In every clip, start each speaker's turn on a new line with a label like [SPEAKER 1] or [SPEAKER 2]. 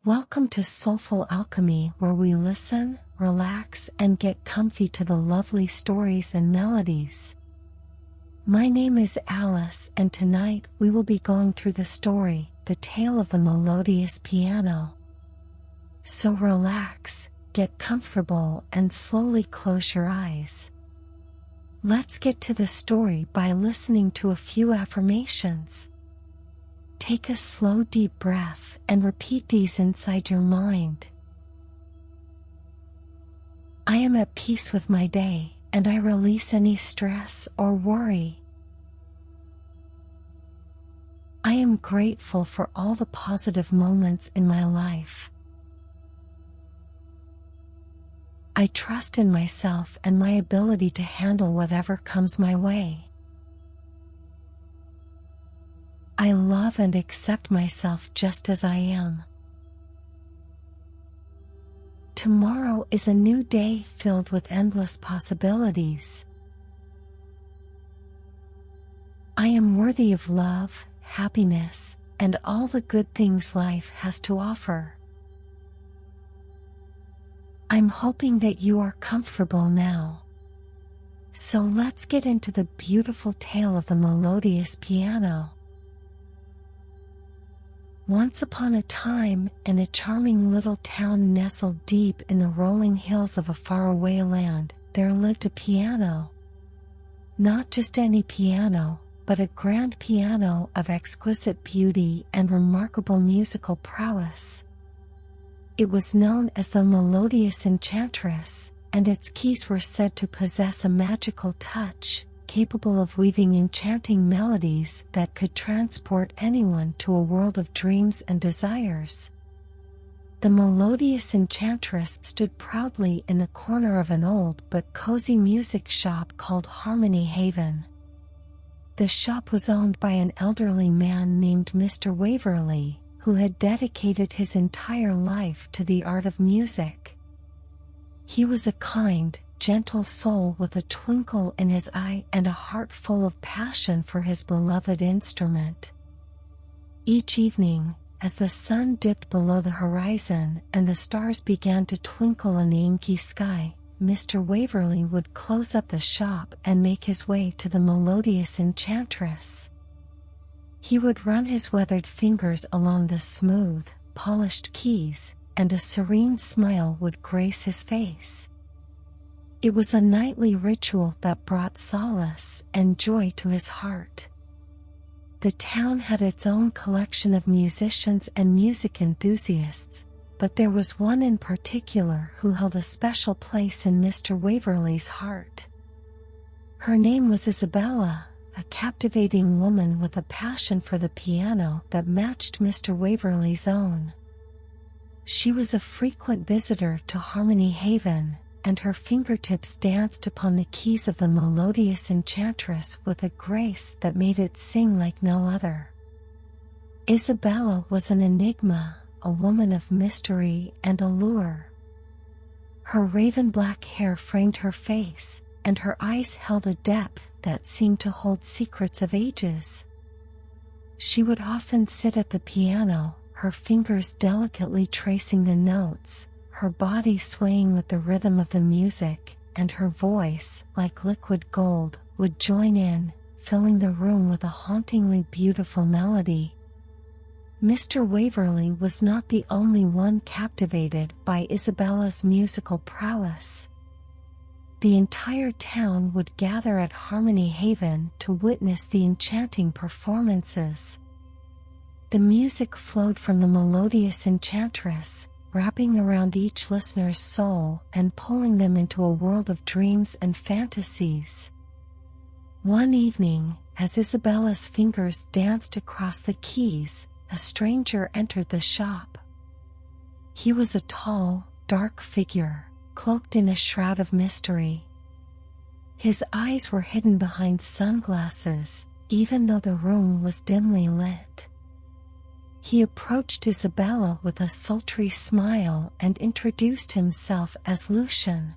[SPEAKER 1] Welcome to Soulful Alchemy, where we listen, relax, and get comfy to the lovely stories and melodies. My name is Alice, and tonight we will be going through the story, The Tale of the Melodious Piano. So relax, get comfortable, and slowly close your eyes. Let's get to the story by listening to a few affirmations. Take a slow, deep breath and repeat these inside your mind. I am at peace with my day, and I release any stress or worry. I am grateful for all the positive moments in my life. I trust in myself and my ability to handle whatever comes my way. I love and accept myself just as I am. Tomorrow is a new day filled with endless possibilities. I am worthy of love, happiness, and all the good things life has to offer. I'm hoping that you are comfortable now. So let's get into the beautiful tale of the melodious piano. Once upon a time, in a charming little town nestled deep in the rolling hills of a faraway land, there lived a piano. Not just any piano, but a grand piano of exquisite beauty and remarkable musical prowess. It was known as the Melodious Enchantress, and its keys were said to possess a magical touch, capable of weaving enchanting melodies that could transport anyone to a world of dreams and desires. The Melodious Enchantress stood proudly in the corner of an old but cozy music shop called Harmony Haven. The shop was owned by an elderly man named Mr. Waverly, who had dedicated his entire life to the art of music. He was a kind, gentle soul with a twinkle in his eye and a heart full of passion for his beloved instrument. Each evening, as the sun dipped below the horizon and the stars began to twinkle in the inky sky, Mr. Waverly would close up the shop and make his way to the Melodious Enchantress. He would run his weathered fingers along the smooth, polished keys, and a serene smile would grace his face. It was a nightly ritual that brought solace and joy to his heart. The town had its own collection of musicians and music enthusiasts, but there was one in particular who held a special place in Mr. Waverly's heart. Her name was Isabella, a captivating woman with a passion for the piano that matched Mr. Waverly's own. She was a frequent visitor to Harmony Haven, and her fingertips danced upon the keys of the Melodious Enchantress with a grace that made it sing like no other. Isabella was an enigma, a woman of mystery and allure. Her raven black hair framed her face, and her eyes held a depth that seemed to hold secrets of ages. She would often sit at the piano, her fingers delicately tracing the notes, her body swaying with the rhythm of the music, and her voice, like liquid gold, would join in, filling the room with a hauntingly beautiful melody. Mr. Waverly was not the only one captivated by Isabella's musical prowess. The entire town would gather at Harmony Haven to witness the enchanting performances. The music flowed from the Melodious Enchantress, wrapping around each listener's soul and pulling them into a world of dreams and fantasies. One evening, as Isabella's fingers danced across the keys, a stranger entered the shop. He was a tall, dark figure, cloaked in a shroud of mystery. His eyes were hidden behind sunglasses, even though the room was dimly lit. He approached Isabella with a sultry smile and introduced himself as Lucian.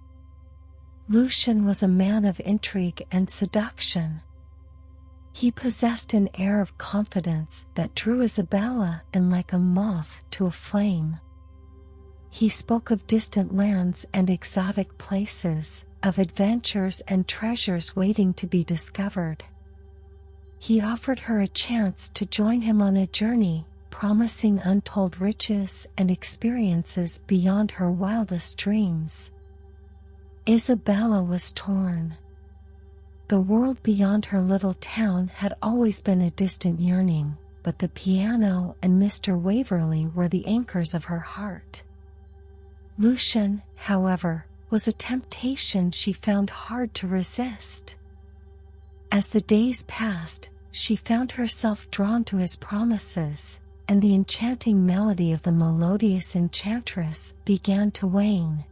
[SPEAKER 1] Lucian was a man of intrigue and seduction. He possessed an air of confidence that drew Isabella in like a moth to a flame. He spoke of distant lands and exotic places, of adventures and treasures waiting to be discovered. He offered her a chance to join him on a journey, promising untold riches and experiences beyond her wildest dreams. Isabella was torn. The world beyond her little town had always been a distant yearning, but the piano and Mr. Waverley were the anchors of her heart. Lucian, however, was a temptation she found hard to resist. As the days passed, she found herself drawn to his promises, and the enchanting melody of the Melodious Enchantress began to wane.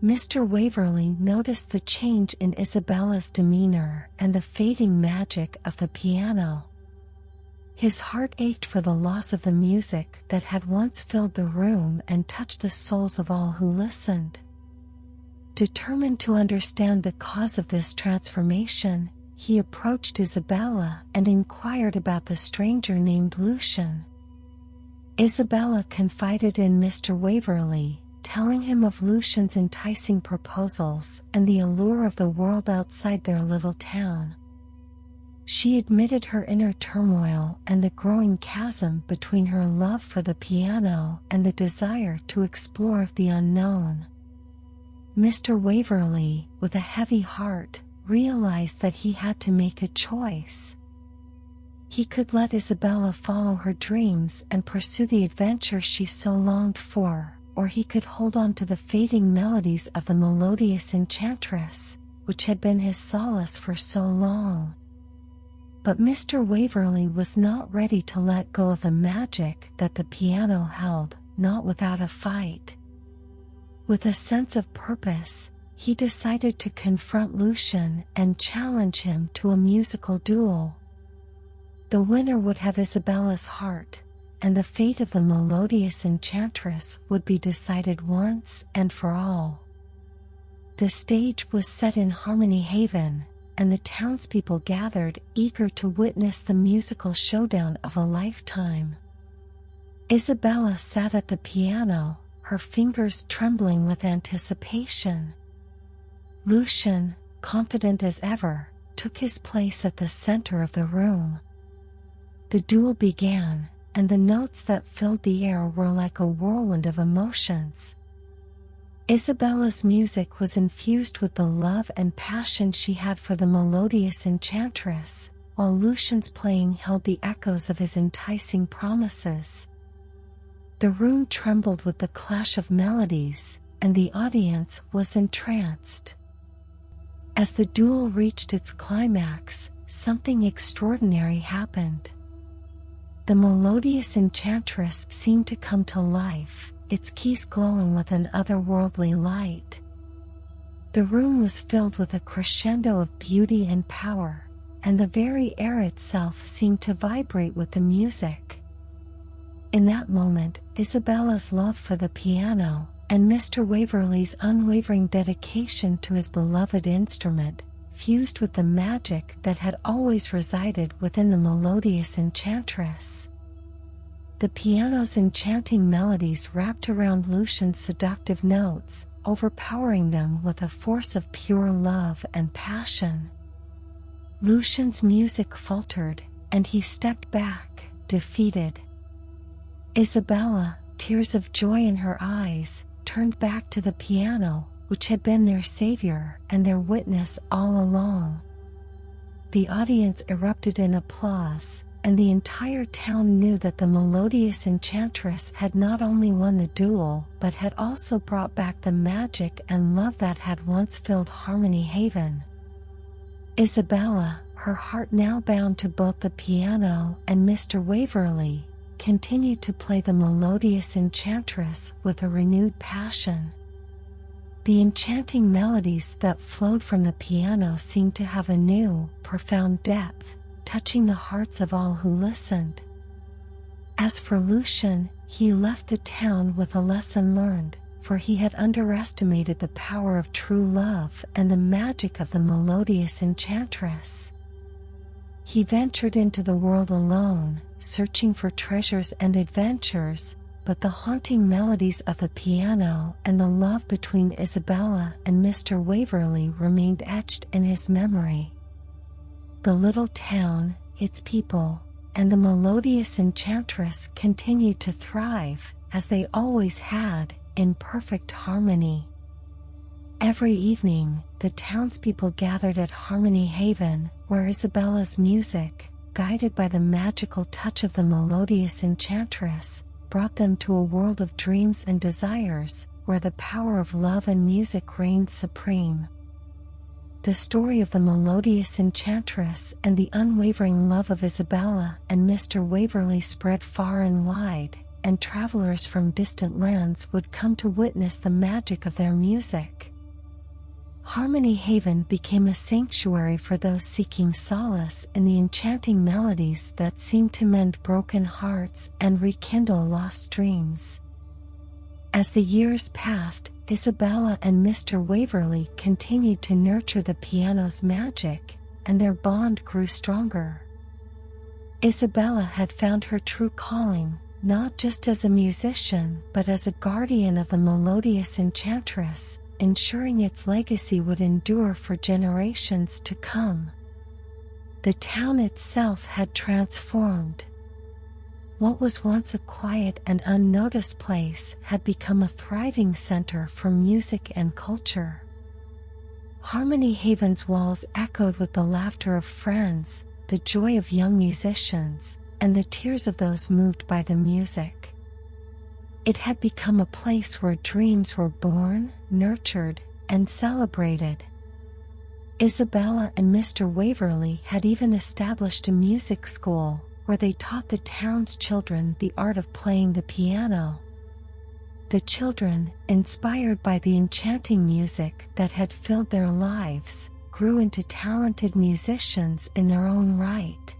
[SPEAKER 1] Mr. Waverley noticed the change in Isabella's demeanor and the fading magic of the piano. His heart ached for the loss of the music that had once filled the room and touched the souls of all who listened. Determined to understand the cause of this transformation, he approached Isabella and inquired about the stranger named Lucian. Isabella confided in Mr. Waverley, telling him of Lucian's enticing proposals and the allure of the world outside their little town. She admitted her inner turmoil and the growing chasm between her love for the piano and the desire to explore the unknown. Mr. Waverley, with a heavy heart, realized that he had to make a choice. He could let Isabella follow her dreams and pursue the adventure she so longed for, or he could hold on to the fading melodies of the Melodious Enchantress, which had been his solace for so long. But Mr. Waverley was not ready to let go of the magic that the piano held, not without a fight. With a sense of purpose, he decided to confront Lucian and challenge him to a musical duel. The winner would have Isabella's heart, and the fate of the Melodious Enchantress would be decided once and for all. The stage was set in Harmony Haven, and the townspeople gathered, eager to witness the musical showdown of a lifetime. Isabella sat at the piano, her fingers trembling with anticipation. Lucian, confident as ever, took his place at the center of the room. The duel began, and the notes that filled the air were like a whirlwind of emotions. Isabella's music was infused with the love and passion she had for the Melodious Enchantress, while Lucian's playing held the echoes of his enticing promises. The room trembled with the clash of melodies, and the audience was entranced. As the duel reached its climax, something extraordinary happened. The Melodious Enchantress seemed to come to life, its keys glowing with an otherworldly light. The room was filled with a crescendo of beauty and power, and the very air itself seemed to vibrate with the music. In that moment, Isabella's love for the piano, and Mr. Waverley's unwavering dedication to his beloved instrument, fused with the magic that had always resided within the Melodious Enchantress. The piano's enchanting melodies wrapped around Lucian's seductive notes, overpowering them with a force of pure love and passion. Lucian's music faltered, and he stepped back, defeated. Isabella, tears of joy in her eyes, turned back to the piano, which had been their savior and their witness all along. The audience erupted in applause, and the entire town knew that the Melodious Enchantress had not only won the duel but had also brought back the magic and love that had once filled Harmony Haven. Isabella, her heart now bound to both the piano and Mr. Waverley, continued to play the Melodious Enchantress with a renewed passion. The enchanting melodies that flowed from the piano seemed to have a new, profound depth, touching the hearts of all who listened. As for Lucian, he left the town with a lesson learned, for he had underestimated the power of true love and the magic of the Melodious Enchantress. He ventured into the world alone, searching for treasures and adventures, but the haunting melodies of the piano and the love between Isabella and Mr. Waverley remained etched in his memory. The little town, its people, and the melodious enchantress continued to thrive, as they always had, in perfect harmony. Every evening, the townspeople gathered at Harmony Haven, where Isabella's music, guided by the magical touch of the melodious enchantress, brought them to a world of dreams and desires, where the power of love and music reigned supreme. The story of the melodious enchantress and the unwavering love of Isabella and Mr. Waverley spread far and wide, and travelers from distant lands would come to witness the magic of their music. Harmony Haven became a sanctuary for those seeking solace in the enchanting melodies that seemed to mend broken hearts and rekindle lost dreams. As the years passed, Isabella and Mr. Waverley continued to nurture the piano's magic, and their bond grew stronger. Isabella had found her true calling, not just as a musician but as a guardian of the melodious enchantress, ensuring its legacy would endure for generations to come. The town itself had transformed. What was once a quiet and unnoticed place had become a thriving center for music and culture. Harmony Haven's walls echoed with the laughter of friends, the joy of young musicians, and the tears of those moved by the music. It had become a place where dreams were born, nurtured, and celebrated. Isabella and Mr. Waverley had even established a music school, where they taught the town's children the art of playing the piano. The children, inspired by the enchanting music that had filled their lives, grew into talented musicians in their own right.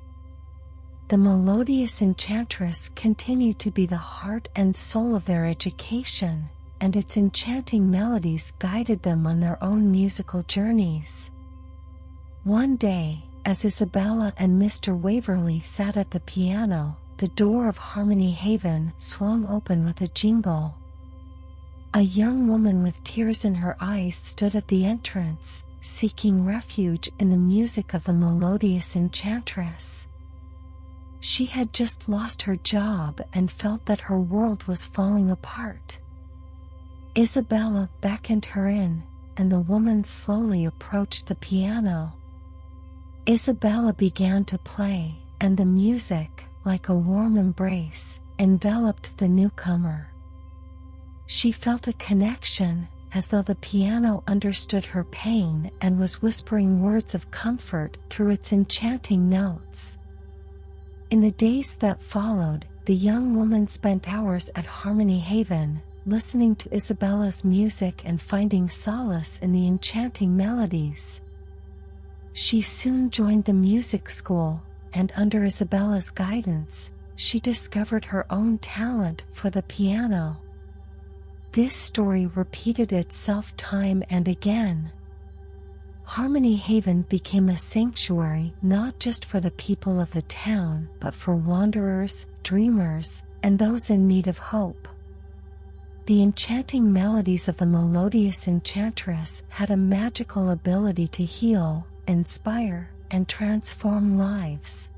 [SPEAKER 1] The melodious enchantress continued to be the heart and soul of their education, and its enchanting melodies guided them on their own musical journeys. One day, as Isabella and Mr. Waverley sat at the piano, the door of Harmony Haven swung open with a jingle. A young woman with tears in her eyes stood at the entrance, seeking refuge in the music of the melodious enchantress. She had just lost her job and felt that her world was falling apart. Isabella beckoned her in, and the woman slowly approached the piano. Isabella began to play, and the music, like a warm embrace, enveloped the newcomer. She felt a connection, as though the piano understood her pain and was whispering words of comfort through its enchanting notes. In the days that followed, the young woman spent hours at Harmony Haven, listening to Isabella's music and finding solace in the enchanting melodies. She soon joined the music school, and under Isabella's guidance, she discovered her own talent for the piano. This story repeated itself time and again. Harmony Haven became a sanctuary not just for the people of the town but for wanderers, dreamers, and those in need of hope. The enchanting melodies of the melodious enchantress had a magical ability to heal, inspire, and transform lives.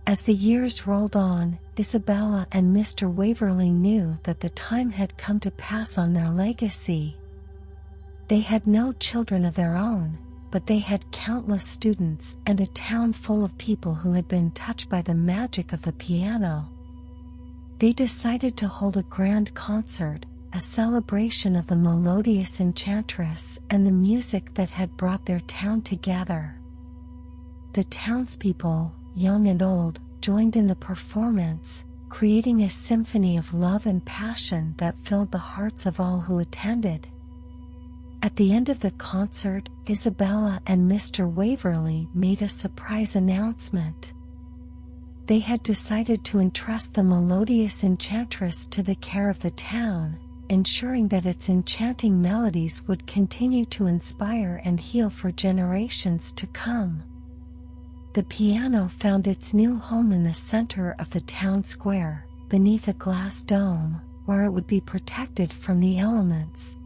[SPEAKER 1] As the years rolled on, Isabella and Mr. Waverley knew that the time had come to pass on their legacy. They had no children of their own, but they had countless students and a town full of people who had been touched by the magic of the piano. They decided to hold a grand concert, a celebration of the melodious enchantress and the music that had brought their town together. The townspeople, young and old, joined in the performance, creating a symphony of love and passion that filled the hearts of all who attended. At the end of the concert, Isabella and Mr. Waverley made a surprise announcement. They had decided to entrust the melodious enchantress to the care of the town, ensuring that its enchanting melodies would continue to inspire and heal for generations to come. The piano found its new home in the center of the town square, beneath a glass dome, where it would be protected from the elements.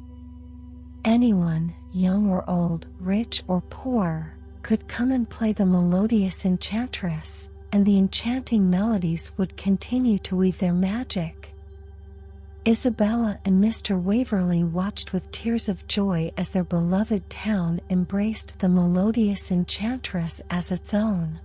[SPEAKER 1] Anyone, young or old, rich or poor, could come and play the Melodious Enchantress, and the enchanting melodies would continue to weave their magic. Isabella and Mr. Waverly watched with tears of joy as their beloved town embraced the Melodious Enchantress as its own.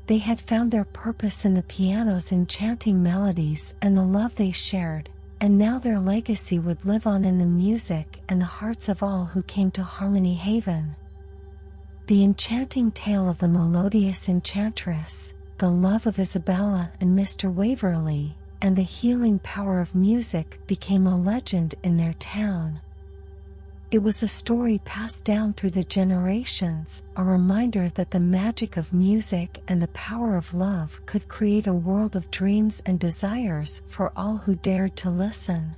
[SPEAKER 1] They had found their purpose in the piano's enchanting melodies and the love they shared, and now their legacy would live on in the music and the hearts of all who came to Harmony Haven. The enchanting tale of the Melodious Enchantress, the love of Isabella and Mr. Waverly, and the healing power of music became a legend in their town. It was a story passed down through the generations, a reminder that the magic of music and the power of love could create a world of dreams and desires for all who dared to listen.